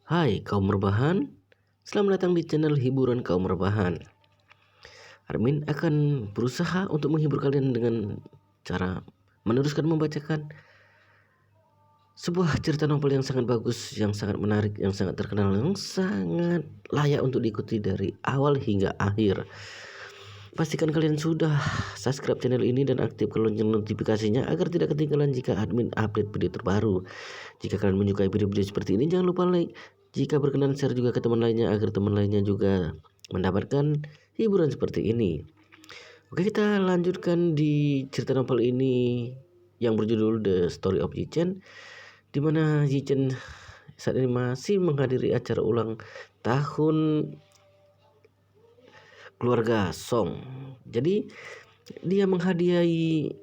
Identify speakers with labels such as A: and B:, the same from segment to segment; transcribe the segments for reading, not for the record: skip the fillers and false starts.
A: Hai kaum rebahan, selamat datang di channel hiburan kaum rebahan. Armin akan berusaha untuk menghibur kalian dengan cara meneruskan membacakan sebuah cerita novel yang sangat bagus, yang sangat menarik, yang sangat terkenal, yang sangat layak untuk diikuti dari awal hingga akhir. Pastikan kalian sudah subscribe channel ini dan aktifkan lonceng notifikasinya agar tidak ketinggalan jika admin update video terbaru. Jika kalian menyukai video-video seperti ini, jangan lupa like. Jika berkenan, share juga ke teman lainnya agar teman lainnya juga mendapatkan hiburan seperti ini. Oke, kita lanjutkan di cerita novel ini yang berjudul The Story of Yichen, di mana Yichen saat ini masih menghadiri acara ulang tahun keluarga Song. Jadi dia menghadiahi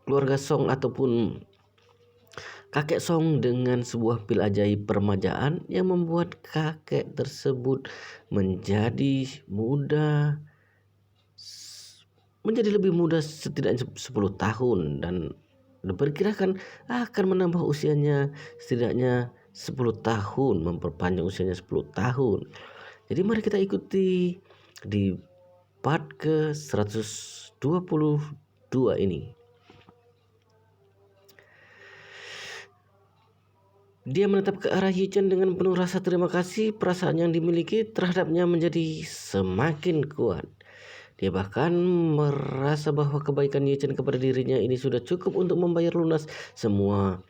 A: keluarga Song ataupun kakek Song dengan sebuah pil ajaib permajaan yang membuat kakek tersebut menjadi lebih muda setidaknya 10 tahun dan diperkirakan akan menambah usianya setidaknya 10 tahun, memperpanjang usianya 10 tahun. Jadi mari kita ikuti di part ke 122 ini. Dia menatap ke arah Yichen dengan penuh rasa terima kasih. Perasaan yang dimiliki terhadapnya menjadi semakin kuat. Dia bahkan merasa bahwa kebaikan Yichen kepada dirinya ini sudah cukup untuk membayar lunas semua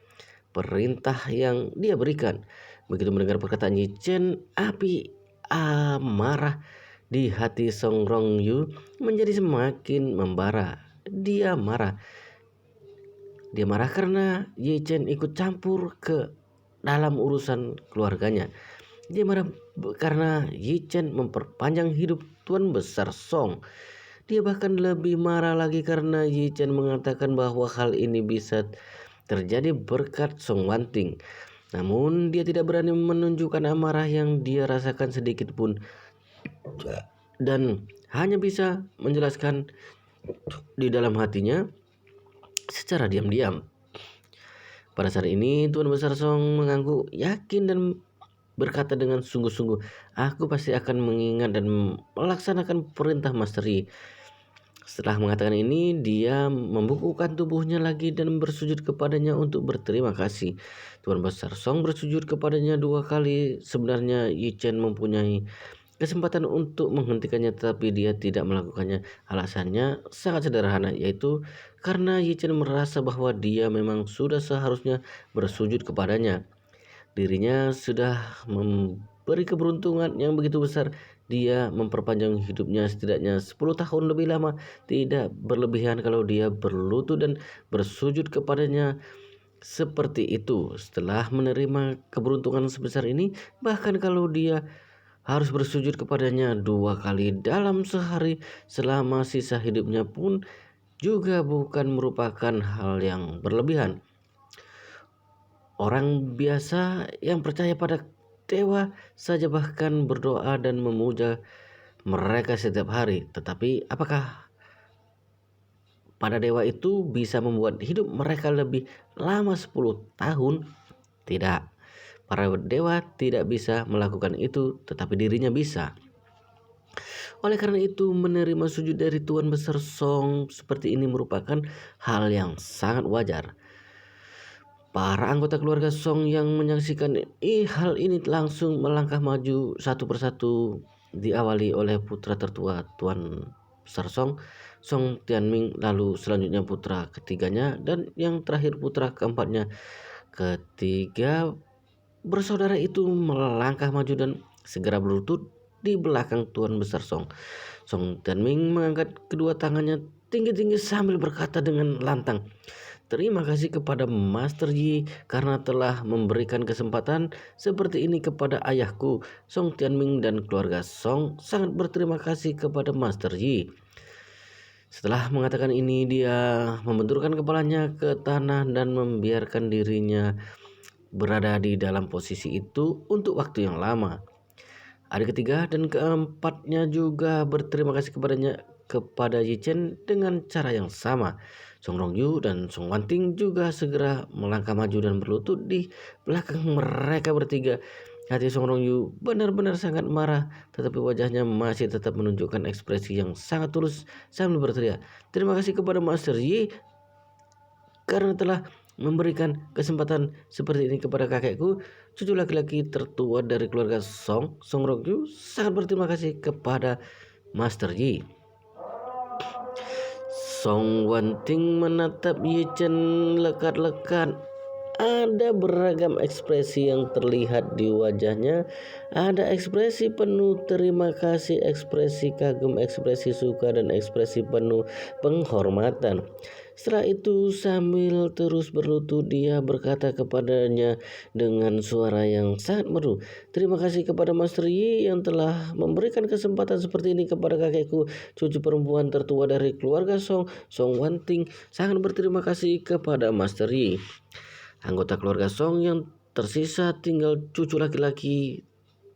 A: perintah yang dia berikan. Begitu mendengar perkataan Yichen, api amarah di hati Song Rongyu menjadi semakin membara. Dia marah karena Yichen ikut campur ke dalam urusan keluarganya. Dia marah karena Yichen memperpanjang hidup Tuan Besar Song. Dia bahkan lebih marah lagi karena Yichen mengatakan bahwa hal ini bisa terjadi berkat Song Wanting. Namun dia tidak berani menunjukkan amarah yang dia rasakan sedikit pun dan hanya bisa menjelaskan di dalam hatinya secara diam-diam. Pada saat ini Tuan Besar Song mengangguk yakin dan berkata dengan sungguh-sungguh, "Aku pasti akan mengingat dan melaksanakan perintah Master Yi." Setelah mengatakan ini, dia membukukan tubuhnya lagi dan bersujud kepadanya untuk berterima kasih. Tuan Besar Song bersujud kepadanya 2 kali. Sebenarnya Yichen mempunyai kesempatan untuk menghentikannya, tetapi dia tidak melakukannya. Alasannya sangat sederhana, yaitu karena Yichen merasa bahwa dia memang sudah seharusnya bersujud kepadanya. Dirinya sudah memberi keberuntungan yang begitu besar. Dia memperpanjang hidupnya setidaknya 10 tahun lebih lama. Tidak berlebihan kalau dia berlutut dan bersujud kepadanya seperti itu. Setelah menerima keberuntungan sebesar ini, bahkan kalau dia harus bersujud kepadanya 2 kali dalam sehari selama sisa hidupnya pun juga bukan merupakan hal yang berlebihan. Orang biasa yang percaya pada dewa saja bahkan berdoa dan memuja mereka setiap hari. Tetapi apakah pada dewa itu bisa membuat hidup mereka lebih lama 10 tahun? Tidak. Para dewa tidak bisa melakukan itu, tetapi dirinya bisa. Oleh karena itu, menerima sujud dari Tuan Besar Song seperti ini merupakan hal yang sangat wajar. Para anggota keluarga Song yang menyaksikan hal ini langsung melangkah maju satu persatu, diawali oleh putra tertua Tuan Besar Song, Song Tianming, lalu selanjutnya putra ketiganya, dan yang terakhir putra keempatnya. Ketiga bersaudara itu melangkah maju dan segera berlutut di belakang Tuan Besar Song. Song Tianming mengangkat kedua tangannya tinggi-tinggi sambil berkata dengan lantang, "Terima kasih kepada Master Yi karena telah memberikan kesempatan seperti ini kepada ayahku. Song Tianming dan keluarga Song sangat berterima kasih kepada Master Yi." Setelah mengatakan ini, dia membenturkan kepalanya ke tanah dan membiarkan dirinya berada di dalam posisi itu untuk waktu yang lama. Adik ketiga dan keempatnya juga berterima kasih kepada Yichen dengan cara yang sama. Song Rongyu dan Song Wanting juga segera melangkah maju dan berlutut di belakang mereka bertiga. Hati Song Rongyu benar-benar sangat marah, tetapi wajahnya masih tetap menunjukkan ekspresi yang sangat tulus sambil berteriak, "Terima kasih kepada Master Yi karena telah memberikan kesempatan seperti ini kepada kakekku." Cucu laki-laki tertua dari keluarga Song Rongyu sangat berterima kasih kepada Master Yi. Song Wanting menatap Yi Chen lekat-lekat. Ada beragam ekspresi yang terlihat di wajahnya. Ada ekspresi penuh terima kasih, ekspresi kagum, ekspresi suka, dan ekspresi penuh penghormatan. Setelah itu sambil terus berlutut dia berkata kepadanya dengan suara yang sangat merdu, "Terima kasih kepada Master Yi yang telah memberikan kesempatan seperti ini kepada kakekku." Cucu perempuan tertua dari keluarga Song Wanting sangat berterima kasih kepada Master Yi. Anggota keluarga Song yang tersisa tinggal cucu laki-laki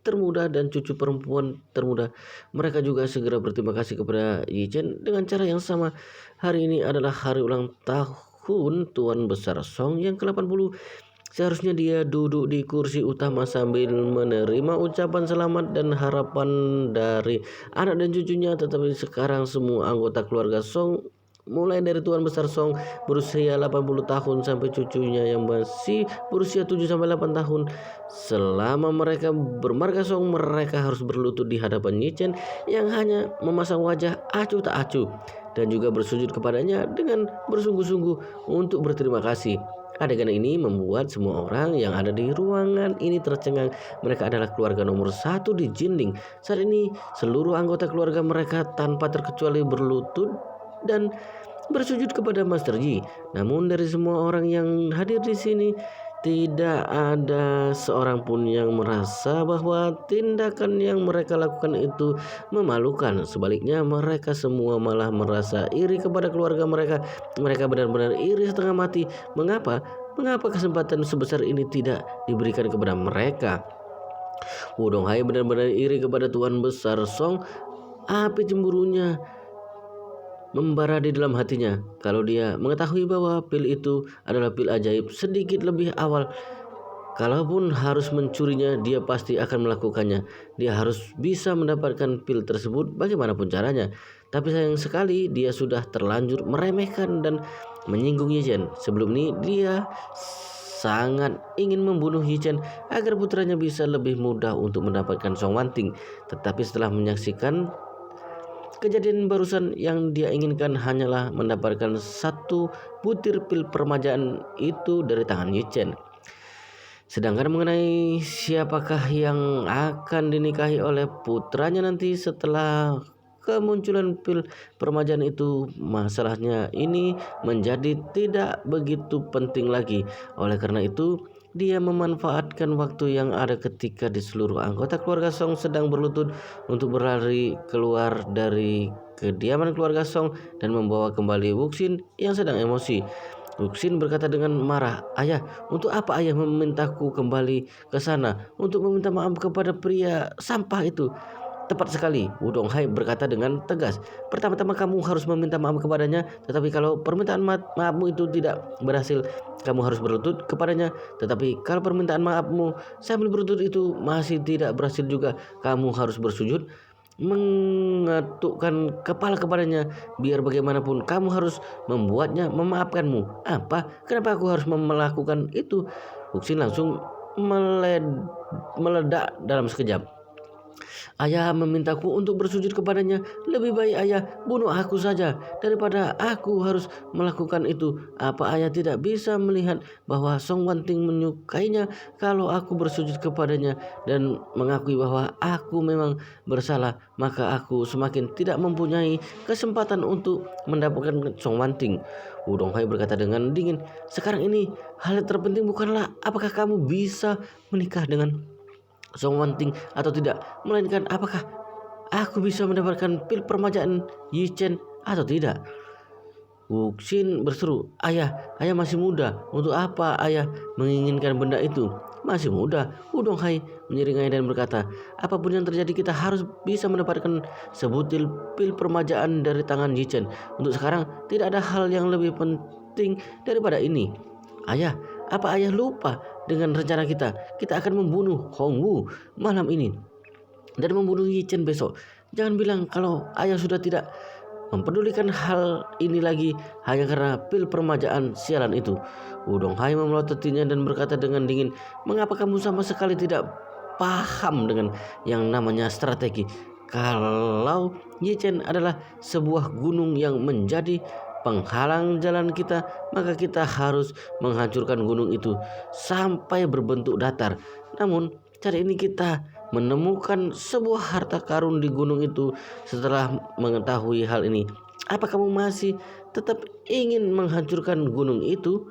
A: termuda dan cucu perempuan termuda. Mereka juga segera berterima kasih kepada Yi Chen dengan cara yang sama. Hari ini adalah hari ulang tahun Tuan Besar Song yang ke-80. Seharusnya dia duduk di kursi utama sambil menerima ucapan selamat dan harapan dari anak dan cucunya. Tetapi sekarang semua anggota keluarga Song, mulai dari Tuan Besar Song berusia 80 tahun sampai cucunya yang masih berusia 7 sampai 8 tahun, selama mereka bermarga Song, mereka harus berlutut di hadapan Yi Chen yang hanya memasang wajah acuh tak acuh dan juga bersujud kepadanya dengan bersungguh-sungguh untuk berterima kasih. Adegan ini membuat semua orang yang ada di ruangan ini tercengang. Mereka adalah keluarga nomor 1 di Jinling. Saat ini seluruh anggota keluarga mereka tanpa terkecuali berlutut dan bersujud kepada Master Yi. Namun dari semua orang yang hadir di sini, tidak ada seorang pun yang merasa bahwa tindakan yang mereka lakukan itu memalukan. Sebaliknya, mereka semua malah merasa iri kepada keluarga mereka. Mereka benar-benar iri setengah mati. Mengapa kesempatan sebesar ini tidak diberikan kepada mereka? Wudong Hai benar-benar iri kepada Tuan Besar Song. Api cemburunya membara di dalam hatinya. Kalau dia mengetahui bahwa pil itu adalah pil ajaib sedikit lebih awal, kalaupun harus mencurinya, dia pasti akan melakukannya. Dia harus bisa mendapatkan pil tersebut bagaimanapun caranya. Tapi sayang sekali dia sudah terlanjur meremehkan dan menyinggung Yi Chen. Sebelum ini dia sangat ingin membunuh Yi Chen agar putranya bisa lebih mudah untuk mendapatkan Song Wanting. Tetapi setelah menyaksikan kejadian barusan, yang dia inginkan hanyalah mendapatkan satu butir pil permajaan itu dari tangan Yi Chen. Sedangkan mengenai siapakah yang akan dinikahi oleh putranya nanti setelah kemunculan pil permajaan itu, masalahnya ini menjadi tidak begitu penting lagi. Oleh karena itu, dia memanfaatkan waktu yang ada ketika di seluruh anggota keluarga Song sedang berlutut untuk berlari keluar dari kediaman keluarga Song dan membawa kembali Wuxin yang sedang emosi. Wuxin berkata dengan marah, "Ayah, untuk apa ayah memintaku kembali ke sana untuk meminta maaf kepada pria sampah itu?" "Tepat sekali," Wudong Hai berkata dengan tegas. "Pertama-tama kamu harus meminta maaf kepadanya, tetapi kalau permintaan maafmu itu tidak berhasil, kamu harus berlutut kepadanya. Tetapi kalau permintaan maafmu sambil berlutut itu masih tidak berhasil juga, kamu harus bersujud, mengetukkan kepala kepadanya. Biar bagaimanapun kamu harus membuatnya memaafkanmu." "Apa? Kenapa aku harus melakukan itu?" Wuxin langsung meledak dalam sekejap. "Ayah memintaku untuk bersujud kepadanya. Lebih baik ayah bunuh aku saja daripada aku harus melakukan itu. Apa ayah tidak bisa melihat bahwa Song Wanting menyukainya kalau aku bersujud kepadanya dan mengakui bahwa aku memang bersalah, maka aku semakin tidak mempunyai kesempatan untuk mendapatkan Song Wanting." Wudong Hai berkata dengan dingin, "Sekarang ini hal yang terpenting bukanlah apakah kamu bisa menikah dengan Song Wanting atau tidak, melainkan apakah aku bisa mendapatkan pil permajaan Yi Chen atau tidak." Wuxin berseru, ayah masih muda. Untuk apa ayah menginginkan benda itu? Masih muda, Wudong Hai menyeringai dan berkata, apapun yang terjadi kita harus bisa mendapatkan sebutil pil permajaan dari tangan Yichen. Untuk sekarang tidak ada hal yang lebih penting daripada ini. Ayah, apa ayah lupa dengan rencana kita? Kita akan membunuh Hongwu malam ini dan membunuh Yichen besok. Jangan bilang kalau ayah sudah tidak mempedulikan hal ini lagi hanya karena pil permajaan sialan itu. Wudong Hai memelototinya dan berkata dengan dingin, mengapa kamu sama sekali tidak paham dengan yang namanya strategi? Kalau Yichen adalah sebuah gunung yang menjadi penghalang jalan kita, maka kita harus menghancurkan gunung itu sampai berbentuk datar. Namun cara ini kita menemukan sebuah harta karun di gunung itu. Setelah mengetahui hal ini, apa kamu masih tetap ingin menghancurkan gunung itu?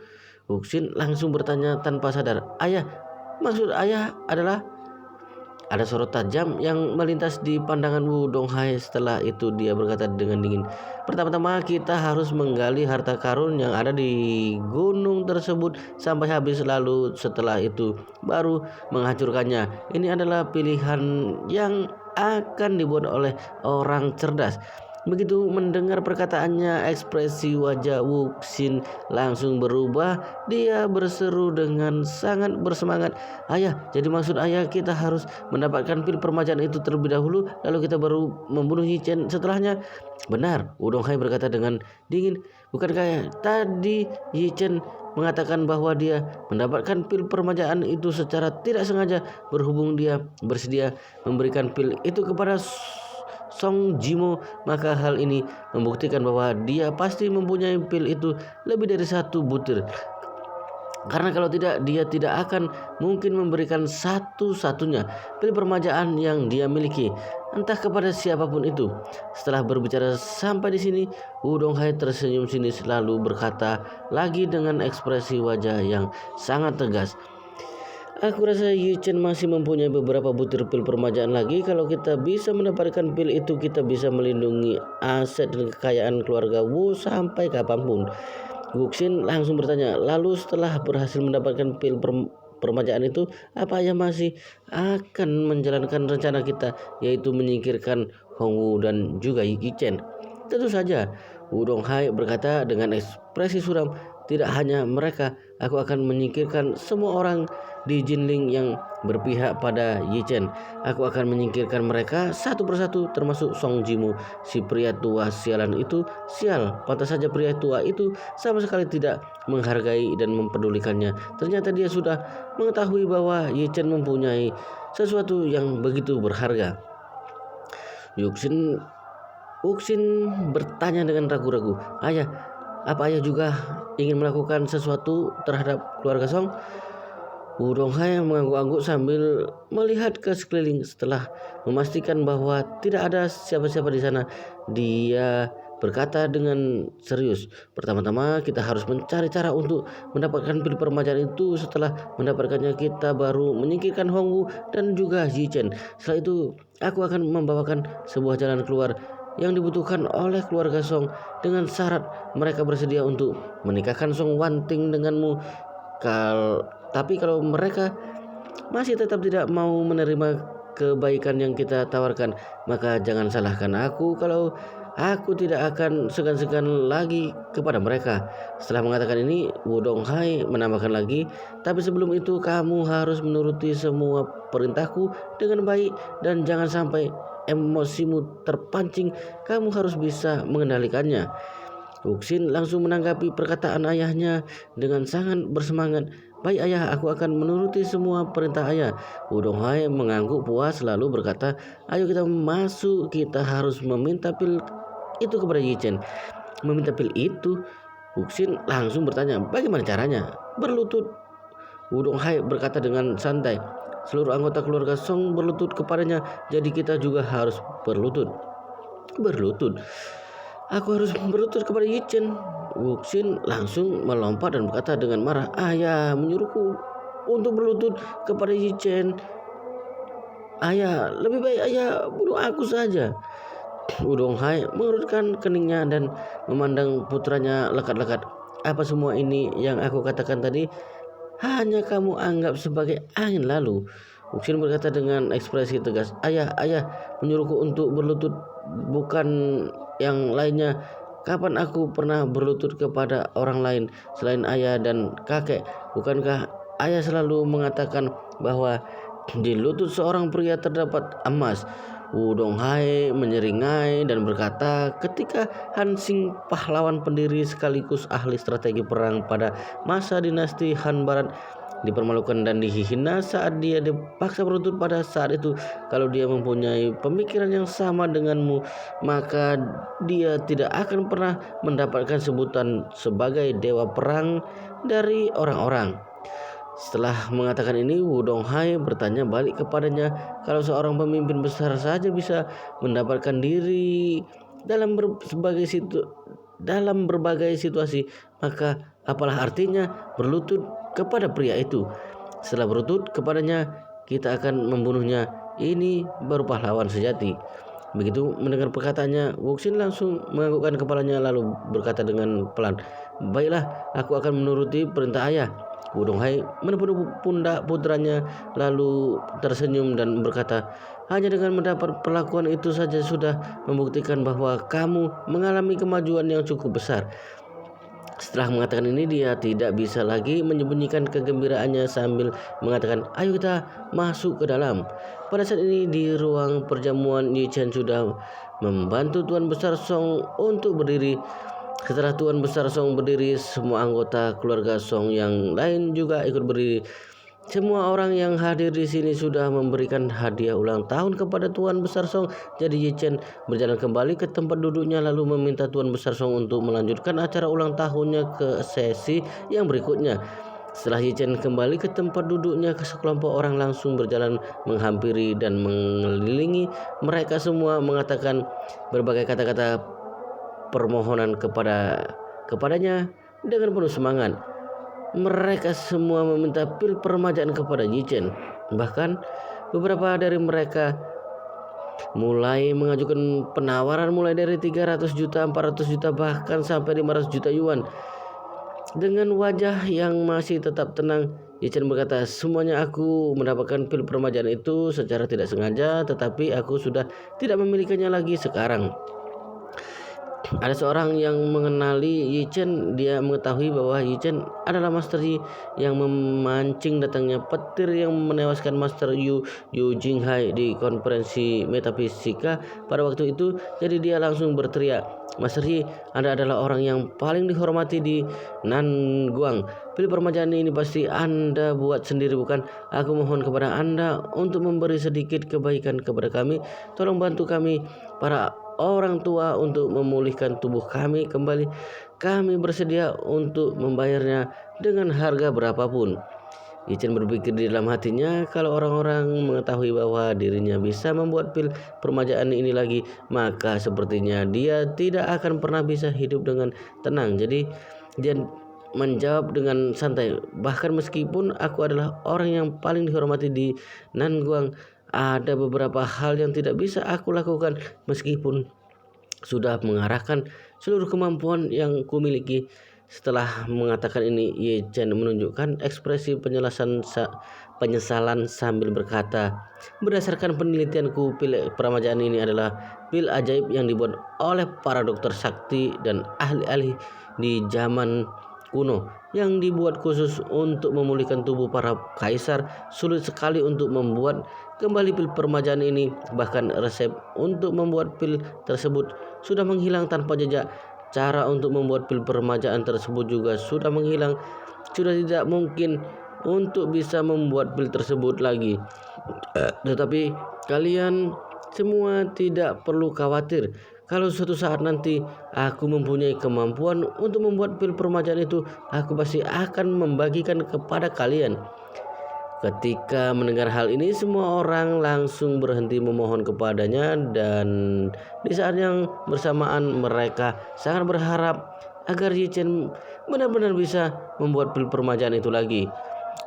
A: Wuxin langsung bertanya tanpa sadar. Ayah, maksud ayah adalah? Ada sorot tajam yang melintas di pandangan Wudong Hai. Setelah itu dia berkata dengan dingin, pertama-tama kita harus menggali harta karun yang ada di gunung tersebut sampai habis, lalu setelah itu baru menghancurkannya. Ini adalah pilihan yang akan dibuat oleh orang cerdas. Begitu mendengar perkataannya, ekspresi wajah Wuxin langsung berubah. Dia berseru dengan sangat bersemangat, ayah, jadi maksud ayah kita harus mendapatkan pil permajaan itu terlebih dahulu, lalu kita baru membunuh Yichen setelahnya? Benar, Wudong Hai berkata dengan dingin. Bukankah tadi Yichen mengatakan bahwa dia mendapatkan pil permajaan itu secara tidak sengaja? Berhubung dia bersedia memberikan pil itu kepada Song Jimo, maka hal ini membuktikan bahwa dia pasti mempunyai pil itu lebih dari satu butir. Karena kalau tidak, dia tidak akan mungkin memberikan satu-satunya pil permajaan yang dia miliki, entah kepada siapapun itu. Setelah berbicara sampai di sini, Wudong Hai tersenyum sinis lalu berkata lagi dengan ekspresi wajah yang sangat tegas, aku rasa Yichen masih mempunyai beberapa butir pil permajaan lagi. Kalau kita bisa mendapatkan pil itu, kita bisa melindungi aset dan kekayaan keluarga Wu sampai kapanpun. Wuxin langsung bertanya, lalu setelah berhasil mendapatkan pil permajaan itu, apa ayah masih akan menjalankan rencana kita, yaitu menyingkirkan Hongwu dan juga Yichen? Tentu saja, Wudong Hai berkata dengan ekspresi suram. Tidak hanya mereka, aku akan menyingkirkan semua orang di Jinling yang berpihak pada Yichen. Aku akan menyingkirkan mereka satu persatu, termasuk Song Jimu, si pria tua sialan itu. Sial, pantas saja pria tua itu sama sekali tidak menghargai dan mempedulikannya. Ternyata dia sudah mengetahui bahwa Yichen mempunyai sesuatu yang begitu berharga. Wuxin bertanya dengan ragu-ragu, ayah, apa ayah juga ingin melakukan sesuatu terhadap keluarga Song? Wudong Hai mengangguk-angguk sambil melihat ke sekeliling. Setelah memastikan bahwa tidak ada siapa-siapa di sana, dia berkata dengan serius, pertama-tama kita harus mencari cara untuk mendapatkan pil permajaan itu. Setelah mendapatkannya, kita baru menyingkirkan Hongwu dan juga Yichen. Setelah itu aku akan membawakan sebuah jalan keluar yang dibutuhkan oleh keluarga Song dengan syarat mereka bersedia untuk menikahkan Song Wanting denganmu. Tapi kalau mereka masih tetap tidak mau menerima kebaikan yang kita tawarkan, maka jangan salahkan aku kalau aku tidak akan segan-segan lagi kepada mereka. Setelah mengatakan ini, Wudong Hai menambahkan lagi, tapi sebelum itu kamu harus menuruti semua perintahku dengan baik dan jangan sampai emosimu terpancing. Kamu harus bisa mengendalikannya. Wuxin langsung menanggapi perkataan ayahnya dengan sangat bersemangat. Baik ayah, aku akan menuruti semua perintah ayah. Wudong Hai mengangguk puas lalu berkata, ayo kita masuk, kita harus meminta pil itu kepada Yichen. Meminta pil itu? Wuxin langsung bertanya, bagaimana caranya? Berlutut. Wudong Hai berkata dengan santai, seluruh anggota keluarga Song berlutut kepadanya, jadi kita juga harus berlutut. Berlutut? Aku harus berlutut kepada Yichen. Wuxin langsung melompat dan berkata dengan marah, ayah menyuruhku untuk berlutut kepada Yichen. Ayah, lebih baik ayah bunuh aku saja. Wudong Hai mengerutkan keningnya dan memandang putranya lekat-lekat. Apa semua ini yang aku katakan tadi hanya kamu anggap sebagai angin lalu? Wuxin berkata dengan ekspresi tegas. Ayah menyuruhku untuk berlutut, bukan yang lainnya. Kapan aku pernah berlutut kepada orang lain selain ayah dan kakek? Bukankah ayah selalu mengatakan bahwa di lutut seorang pria terdapat emas? Wudong Hai menyeringai dan berkata, ketika Han Xing, pahlawan pendiri sekaligus ahli strategi perang pada masa dinasti Han Barat, dipermalukan dan dihina saat dia dipaksa berlutut pada saat itu. Kalau dia mempunyai pemikiran yang sama denganmu, maka dia tidak akan pernah mendapatkan sebutan sebagai dewa perang dari orang-orang. Setelah mengatakan ini, Wudong Hai bertanya balik kepadanya, kalau seorang pemimpin besar saja bisa mendapatkan diri dalam berbagai situasi, maka apalah artinya berlutut kepada pria itu? Setelah berlutut kepadanya, kita akan membunuhnya. Ini baru pahlawan sejati. Begitu mendengar perkataannya, Wuxin langsung menganggukkan kepalanya lalu berkata dengan pelan, baiklah, aku akan menuruti perintah ayah. Wudong Hai menepuk pundak putranya lalu tersenyum dan berkata, hanya dengan mendapat perlakuan itu saja sudah membuktikan bahwa kamu mengalami kemajuan yang cukup besar. Setelah mengatakan ini, dia tidak bisa lagi menyembunyikan kegembiraannya sambil mengatakan, ayo kita masuk ke dalam. Pada saat ini di ruang perjamuan, Yi Chen sudah membantu Tuan Besar Song untuk berdiri. Setelah Tuan Besar Song berdiri, semua anggota keluarga Song yang lain juga ikut berdiri. Semua orang yang hadir di sini sudah memberikan hadiah ulang tahun kepada Tuan Besar Song. Jadi Yi Chen berjalan kembali ke tempat duduknya lalu meminta Tuan Besar Song untuk melanjutkan acara ulang tahunnya ke sesi yang berikutnya. Setelah Yi Chen kembali ke tempat duduknya, sekelompok orang langsung berjalan menghampiri dan mengelilingi mereka, semua mengatakan berbagai kata-kata permohonan kepadanya dengan penuh semangat. Mereka semua meminta pil permajaan kepada Yi Chen. Bahkan beberapa dari mereka mulai mengajukan penawaran mulai dari 300 juta, 400 juta, bahkan sampai 500 juta yuan. Dengan wajah yang masih tetap tenang, Yi Chen berkata, semuanya aku mendapatkan pil permajaan itu secara tidak sengaja, tetapi aku sudah tidak memilikinya lagi sekarang. Ada seorang yang mengenali Yi Chen. Dia mengetahui bahwa Yi Chen adalah Master Yi yang memancing datangnya petir yang menewaskan Master Yu Jinghai di konferensi metafisika pada waktu itu. Jadi dia langsung berteriak, Master Yi, Anda adalah orang yang paling dihormati di Nanguang. Pil permajaan ini pasti Anda buat sendiri, bukan? Aku mohon kepada Anda untuk memberi sedikit kebaikan kepada kami. Tolong bantu kami, para orang tua, untuk memulihkan tubuh kami kembali. Kami bersedia untuk membayarnya dengan harga berapapun. Yi Chen berpikir di dalam hatinya, kalau orang-orang mengetahui bahwa dirinya bisa membuat pil permajaan ini lagi, maka sepertinya dia tidak akan pernah bisa hidup dengan tenang. Jadi dia menjawab dengan santai, bahkan meskipun aku adalah orang yang paling dihormati di Nanguang, ada beberapa hal yang tidak bisa aku lakukan meskipun sudah mengarahkan seluruh kemampuan yang kumiliki. Setelah mengatakan ini, Yi Chen menunjukkan ekspresi penyesalan sambil berkata, berdasarkan penelitianku, pil permajaan ini adalah pil ajaib yang dibuat oleh para dokter sakti dan ahli-ahli di zaman kuno, yang dibuat khusus untuk memulihkan tubuh para kaisar. Sulit sekali untuk membuat kembali pil permajaan ini. Bahkan resep untuk membuat pil tersebut sudah menghilang tanpa jejak. Cara untuk membuat pil permajaan tersebut juga sudah menghilang. Sudah tidak mungkin untuk bisa membuat pil tersebut lagi. Tetapi kalian semua tidak perlu khawatir. Kalau suatu saat nanti aku mempunyai kemampuan untuk membuat pil permajaan itu, aku pasti akan membagikan kepada kalian. Ketika mendengar hal ini, semua orang langsung berhenti memohon kepadanya, dan di saat yang bersamaan mereka sangat berharap agar Yi Chen benar-benar bisa membuat pil permajaan itu lagi.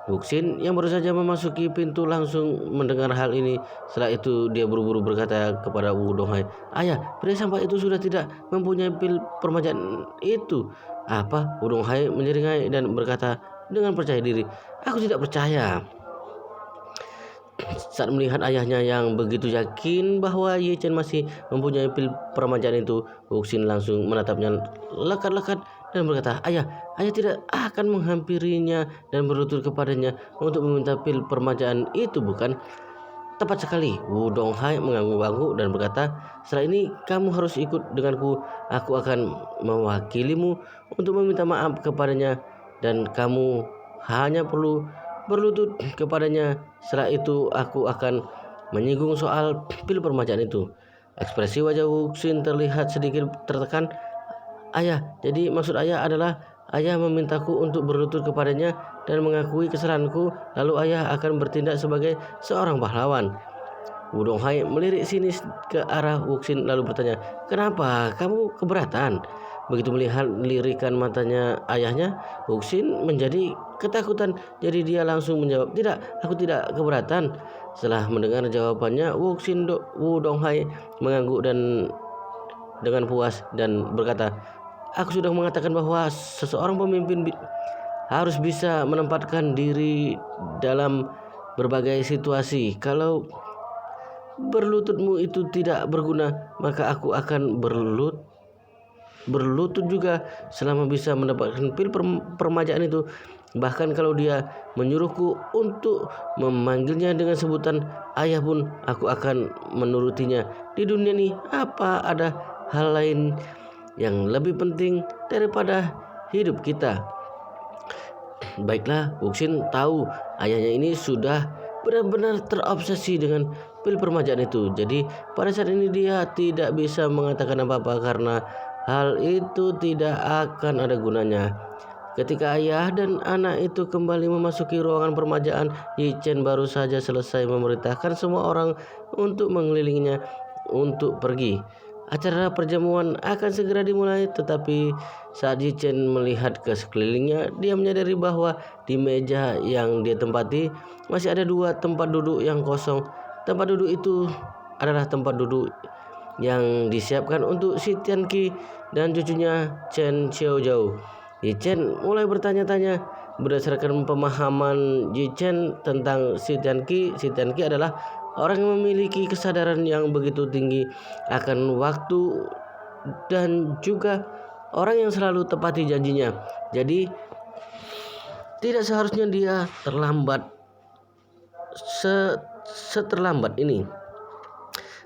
A: Wuxin yang baru saja memasuki pintu langsung mendengar hal ini. Setelah itu dia buru-buru berkata kepada Wu Donghai, "Ayah, pria sampah itu sudah tidak mempunyai pil permajaan itu." "Apa?" Wu Donghai menyeringai dan berkata dengan percaya diri, "Aku tidak percaya." Saat melihat ayahnya yang begitu yakin bahwa Ye Chen masih mempunyai pil permajaan itu, Wuxin langsung menatapnya lekat-lekat dan berkata, ayah tidak akan menghampirinya dan berlutut kepadanya untuk meminta pil permajaan itu, bukan?" "Tepat sekali." Wu Donghai mengangguk-angguk dan berkata, "Setelah ini kamu harus ikut denganku. Aku akan mewakilimu untuk meminta maaf kepadanya dan kamu hanya perlu berlutut kepadanya. Setelah itu aku akan menyinggung soal pil permajaan itu." Ekspresi wajah Wuxin terlihat sedikit tertekan. "Ayah, jadi maksud ayah adalah ayah memintaku untuk berlutut kepadanya dan mengakui kesalahanku, lalu ayah akan bertindak sebagai seorang pahlawan." Wu Donghai melirik sinis ke arah Wuxin lalu bertanya, "Kenapa kamu keberatan?" Begitu melihat lirikan matanya ayahnya, Wuxin menjadi ketakutan. Jadi dia langsung menjawab, "Tidak, aku tidak keberatan." Setelah mendengar jawabannya, Wu Donghai mengangguk dan dengan puas dan berkata, "Aku sudah mengatakan bahwa seseorang pemimpin harus bisa menempatkan diri dalam berbagai situasi. Kalau berlututmu itu tidak berguna, maka aku akan berlutut juga selama bisa mendapatkan pil permajaan itu. Bahkan kalau dia menyuruhku untuk memanggilnya dengan sebutan ayah pun, aku akan menurutinya. Di dunia ini, apa ada hal lain yang lebih penting daripada hidup kita?" Baiklah, Wuxin tahu ayahnya ini sudah benar-benar terobsesi dengan pil permajaan itu. Jadi pada saat ini dia tidak bisa mengatakan apa-apa karena hal itu tidak akan ada gunanya. Ketika ayah dan anak itu kembali memasuki ruangan permajaan, Yi Chen baru saja selesai memerintahkan semua orang untuk mengelilinginya untuk pergi. Acara perjamuan akan segera dimulai, tetapi saat Yi Chen melihat ke sekelilingnya, dia menyadari bahwa di meja yang dia tempati masih ada 2 tempat duduk yang kosong. Tempat duduk itu adalah tempat duduk yang disiapkan untuk Si Tianqi dan cucunya Chen Xiaozhou. Yi Chen mulai bertanya-tanya. Berdasarkan pemahaman Yi Chen tentang Si Tianqi adalah orang yang memiliki kesadaran yang begitu tinggi akan waktu dan juga orang yang selalu tepati janjinya. Jadi tidak seharusnya dia terlambat seterlambat ini.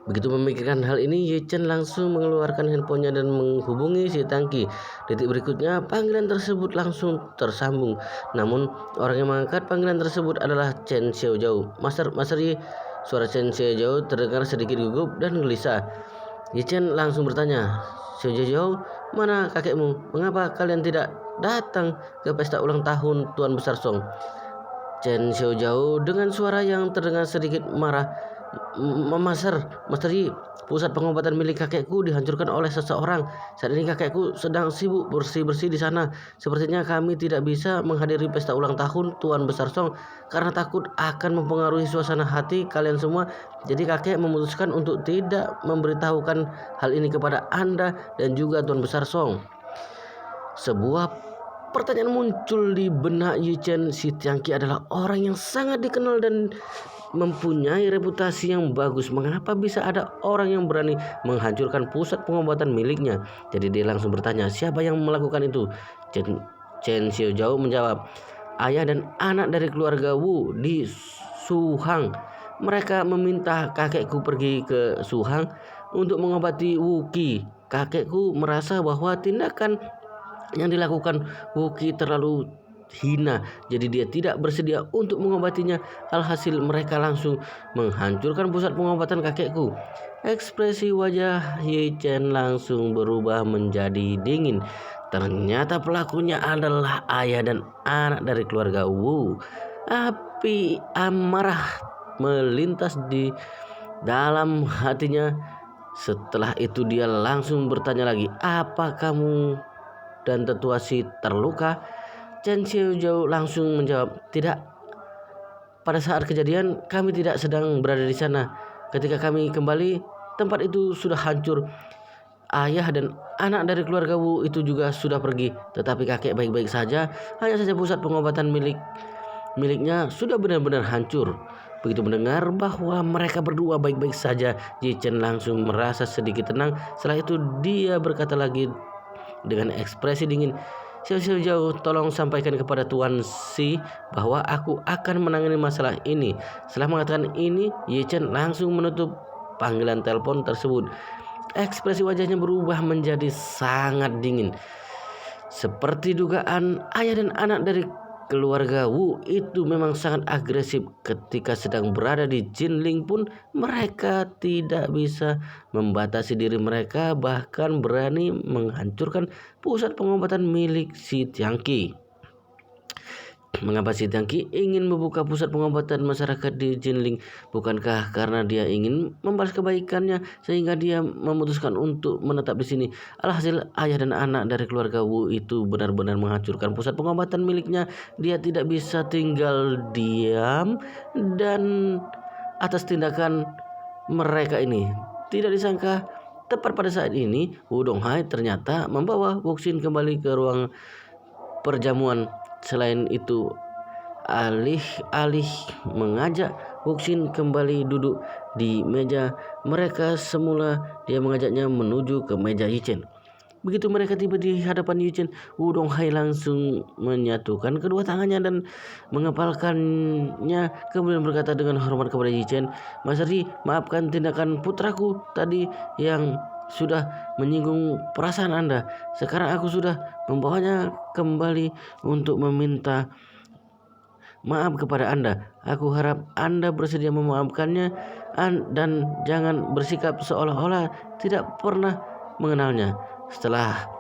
A: Begitu memikirkan hal ini, Ye Chen langsung mengeluarkan handphonenya dan menghubungi Si Tianqi. Detik berikutnya, panggilan tersebut langsung tersambung. Namun, orang yang mengangkat panggilan tersebut adalah Chen Xiaozhou. Master Yi." Suara Chen Xiaozhou terdengar sedikit gugup dan gelisah. Ye Chen langsung bertanya, "Xiaozhou, mana kakekmu? Mengapa kalian tidak datang ke pesta ulang tahun Tuan Besar Song?" Chen Xiaozhou dengan suara yang terdengar sedikit marah, Master Yi, pusat pengobatan milik kakekku dihancurkan oleh seseorang. Saat ini kakekku sedang sibuk bersih-bersih di sana. Sepertinya kami tidak bisa menghadiri pesta ulang tahun Tuan Besar Song karena takut akan mempengaruhi suasana hati kalian semua. Jadi kakek memutuskan untuk tidak memberitahukan hal ini kepada Anda dan juga Tuan Besar Song." Sebuah pertanyaan muncul di benak Yi Chen. Si Tianqi adalah orang yang sangat dikenal dan mempunyai reputasi yang bagus. Mengapa bisa ada orang yang berani menghancurkan pusat pengobatan miliknya? Jadi dia langsung bertanya, "Siapa yang melakukan itu?" Chen Xiaozhou menjawab, "Ayah dan anak dari keluarga Wu di Suhang. Mereka meminta kakekku pergi ke Suhang untuk mengobati Wu Qi. Kakekku merasa bahwa tindakan yang dilakukan Wu Qi terlalu hina, jadi dia tidak bersedia untuk mengobatinya. Alhasil mereka langsung menghancurkan pusat pengobatan kakekku." Ekspresi wajah Ye Chen langsung berubah menjadi dingin. Ternyata pelakunya adalah ayah dan anak dari keluarga Wu. Api amarah melintas di dalam hatinya. Setelah itu dia langsung bertanya lagi, "Apa kamu dan tetua Si terluka?" Chen Xiaozhou langsung menjawab, "Tidak, pada saat kejadian kami tidak sedang berada di sana. Ketika kami kembali, tempat itu sudah hancur. Ayah dan anak dari keluarga Wu itu juga sudah pergi, tetapi kakek baik-baik saja. Hanya saja pusat pengobatan miliknya sudah benar-benar hancur. Begitu mendengar bahwa mereka berdua baik-baik saja, Yi Chen langsung merasa sedikit tenang. Setelah itu dia berkata lagi dengan ekspresi dingin, "Xiao Jauh, tolong sampaikan kepada Tuan Si bahwa aku akan menangani masalah ini." Setelah mengatakan ini, Yi Chen langsung menutup panggilan telepon tersebut. Ekspresi wajahnya berubah menjadi sangat dingin. Seperti dugaan, ayah dan anak dari keluarga Wu itu memang sangat agresif. Ketika sedang berada di Jinling pun mereka tidak bisa membatasi diri mereka, bahkan berani menghancurkan pusat pengobatan milik si Tiangqi. Mengapa si Tiangqi ingin membuka pusat pengobatan masyarakat di Jinling? Bukankah karena dia ingin membalas kebaikannya sehingga dia memutuskan untuk menetap di sini? Alhasil ayah dan anak dari keluarga Wu itu benar-benar menghancurkan pusat pengobatan miliknya. Dia tidak bisa tinggal diam dan atas tindakan mereka ini. Tidak disangka tepat pada saat ini Wu Donghai ternyata membawa Wuxin kembali ke ruang perjamuan. Selain itu, alih-alih mengajak Wuxin kembali duduk di meja mereka semula, dia mengajaknya menuju ke meja Yi Chen. Begitu mereka tiba di hadapan Yi Chen, Wu Donghai langsung menyatukan kedua tangannya dan mengepalkannya, kemudian berkata dengan hormat kepada Yi Chen, "Mas Ri, maafkan tindakan putraku tadi yang sudah menyinggung perasaan Anda. Sekarang aku sudah membawanya kembali untuk meminta maaf kepada Anda. Aku harap Anda bersedia memaafkannya dan jangan bersikap seolah-olah tidak pernah mengenalnya." Setelah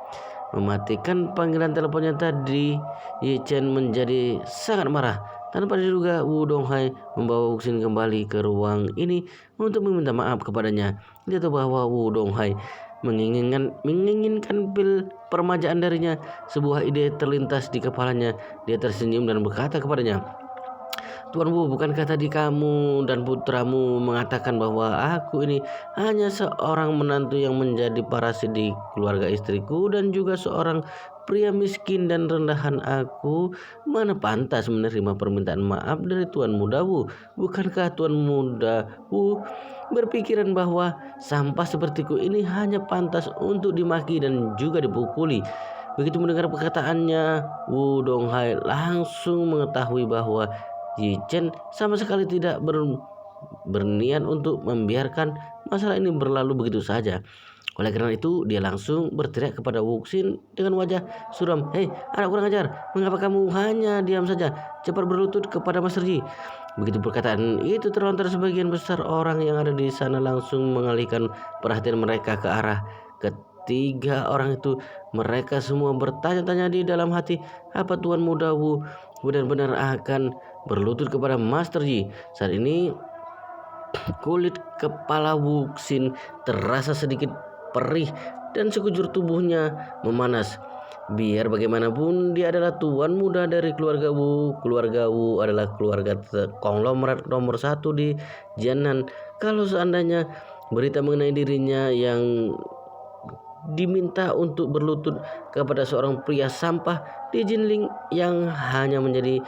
A: mematikan panggilan teleponnya tadi, Yi Chen menjadi sangat marah. Tanpa diduga, Wu Donghai membawa Wuxin kembali ke ruang ini untuk meminta maaf kepadanya. Dia tahu bahwa Wu Donghai menginginkan pil permajaan darinya. Sebuah ide terlintas di kepalanya. Dia tersenyum dan berkata kepadanya, "Tuan Wu, bukankah tadi kamu dan putramu mengatakan bahwa aku ini hanya seorang menantu yang menjadi parasit di keluarga istriku dan juga seorang pria miskin dan rendahan? Aku mana pantas menerima permintaan maaf dari Tuan Muda Wu? Bukankah Tuan Muda Wu berpikiran bahwa sampah sepertiku ini hanya pantas untuk dimaki dan juga dipukuli?" Begitu mendengar perkataannya, Wu Donghai langsung mengetahui bahwa Yi Chen sama sekali tidak berniat untuk membiarkan masalah ini berlalu begitu saja. Oleh karena itu, dia langsung berteriak kepada Wuxin dengan wajah suram, "Hei, anak kurang ajar, mengapa kamu hanya diam saja? Cepat berlutut kepada Master Yi." Begitu perkataan itu terlontar, sebagian besar orang yang ada di sana langsung mengalihkan perhatian mereka ke arah ketiga orang itu. Mereka semua bertanya-tanya di dalam hati, apa Tuan Muda Wu benar-benar akan berlutut kepada Master Yi? Saat ini kulit kepala Wuxin terasa sedikit perih dan sekujur tubuhnya memanas. Biar bagaimanapun dia adalah tuan muda dari keluarga Wu. Keluarga Wu adalah keluarga konglomerat nomor 1 di Jianan. Kalau seandainya berita mengenai dirinya yang diminta untuk berlutut kepada seorang pria sampah di Jinling yang hanya menjadi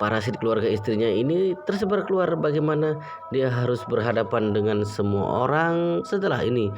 A: parasit keluarga istrinya ini tersebar keluar, bagaimana dia harus berhadapan dengan semua orang setelah ini?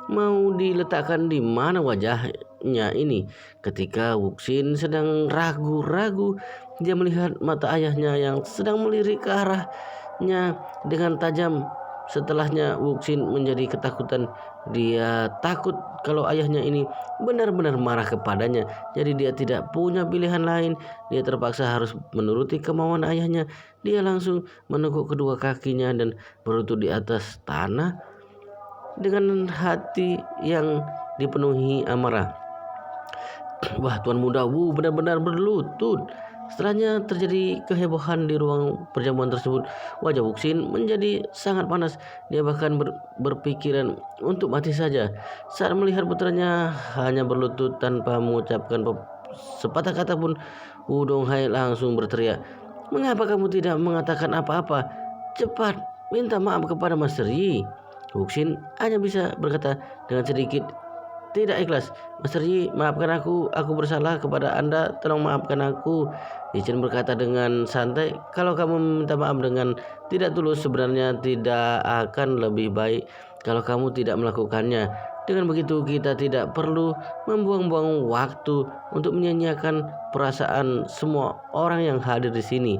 A: Mau diletakkan di mana wajahnya ini? Ketika Wuxin sedang ragu-ragu, dia melihat mata ayahnya yang sedang melirik ke arahnya dengan tajam. Setelahnya Wuxin menjadi ketakutan. Dia takut kalau ayahnya ini benar-benar marah kepadanya. Jadi dia tidak punya pilihan lain. Dia terpaksa harus menuruti kemauan ayahnya. Dia langsung meneguk kedua kakinya dan berlutut di atas tanah dengan hati yang dipenuhi amarah. Wah, Tuan Muda Wu benar-benar berlutut. Setelahnya terjadi kehebohan di ruang perjamuan tersebut. Wajah Wuxin menjadi sangat panas. Dia bahkan berpikiran untuk mati saja saat melihat putranya hanya berlutut tanpa mengucapkan sepatah kata pun. Wu Donghai langsung berteriak, Mengapa kamu tidak mengatakan apa-apa? Cepat, minta maaf kepada Master Yi. Wuxin hanya bisa berkata dengan sedikit tidak ikhlas. Master Yi, maafkan aku bersalah kepada Anda, tolong maafkan aku. Yi Chen berkata dengan santai, kalau kamu meminta maaf dengan tidak tulus, sebenarnya tidak akan lebih baik kalau kamu tidak melakukannya. Dengan begitu kita tidak perlu membuang-buang waktu untuk menyanyiakan perasaan semua orang yang hadir di sini.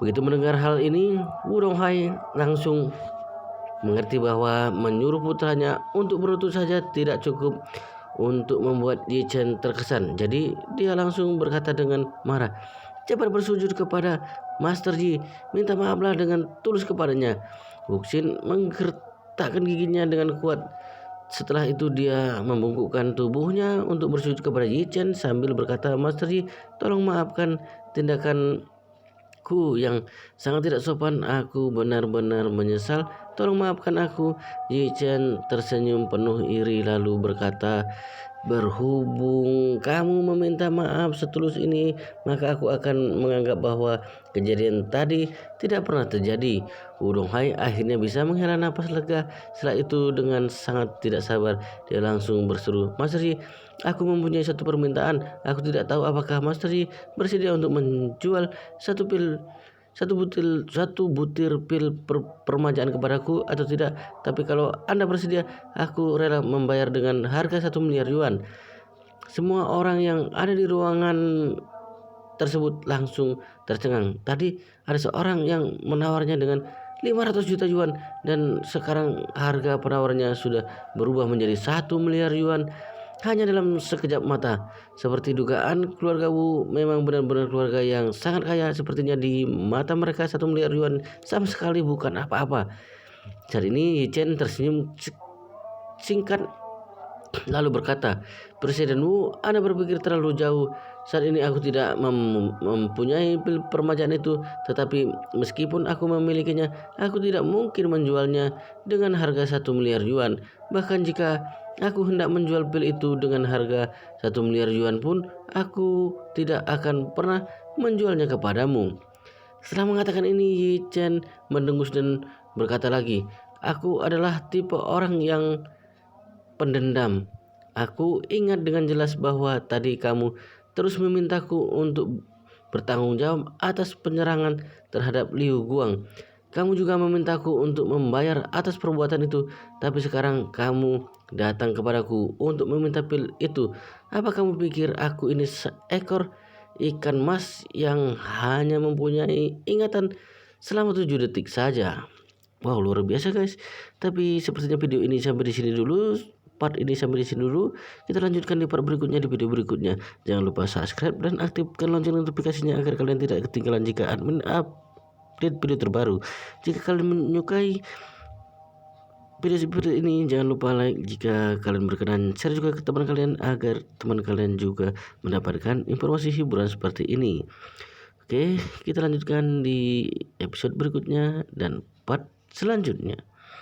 A: Begitu mendengar hal ini, Wu Donghai langsung mengerti bahwa menyuruh putranya untuk berlutut saja tidak cukup untuk membuat Yi Chen terkesan. Jadi dia langsung berkata dengan marah, cepat bersujud kepada Master Yi, minta maaflah dengan tulus kepadanya. Wuxin menggertakkan giginya dengan kuat. Setelah itu dia membungkukkan tubuhnya untuk bersujud kepada Yi Chen sambil berkata, Master Yi, tolong maafkan tindakan yang sangat tidak sopan. Aku benar-benar menyesal. Tolong maafkan aku. Yi Chen tersenyum penuh iri lalu berkata, berhubung kamu meminta maaf setulus ini, maka aku akan menganggap bahwa kejadian tadi tidak pernah terjadi. Wu Donghai akhirnya bisa menghela napas lega. Setelah itu dengan sangat tidak sabar dia langsung berseru, Master Yi, aku mempunyai satu permintaan. Aku tidak tahu apakah Master Yi bersedia untuk menjual satu butir pil permajaan kepadaku atau tidak. Tapi kalau Anda bersedia, aku rela membayar dengan harga 1 miliar yuan. Semua orang yang ada di ruangan tersebut langsung tercengang. Tadi ada seorang yang menawarnya dengan 500 juta yuan dan sekarang harga penawarnya sudah berubah menjadi 1 miliar yuan hanya dalam sekejap mata. Seperti dugaan, keluarga Wu memang benar-benar keluarga yang sangat kaya. Sepertinya di mata mereka 1 miliar yuan sama sekali bukan apa-apa. Saat ini Yi Chen tersenyum singkat lalu berkata, Presiden Wu, Anda berpikir terlalu jauh. Saat ini aku tidak mempunyai pil permajaan itu, tetapi meskipun aku memilikinya, aku tidak mungkin menjualnya dengan harga 1 miliar yuan. Bahkan jika aku hendak menjual pil itu dengan harga 1 miliar yuan pun, aku tidak akan pernah menjualnya kepadamu. Setelah mengatakan ini, Yi Chen mendengus dan berkata lagi, aku adalah tipe orang yang pendendam. Aku ingat dengan jelas bahwa tadi kamu terus memintaku untuk bertanggung jawab atas penyerangan terhadap Liu Guang. Kamu juga memintaku untuk membayar atas perbuatan itu, tapi sekarang kamu datang kepadaku untuk meminta pil itu. Apa kamu pikir aku ini seekor ikan mas yang hanya mempunyai ingatan selama 7 detik saja? Wow, luar biasa guys. Tapi sepertinya video ini sampai di sini dulu. Part ini sampai di sini dulu. Kita lanjutkan di part berikutnya, di video berikutnya. Jangan lupa subscribe dan aktifkan lonceng notifikasinya agar kalian tidak ketinggalan jika admin update video terbaru. Jika kalian menyukai video seperti ini, jangan lupa like. Jika kalian berkenan, share juga ke teman kalian agar teman kalian juga mendapatkan informasi hiburan seperti ini. Oke, kita lanjutkan di episode berikutnya dan part selanjutnya.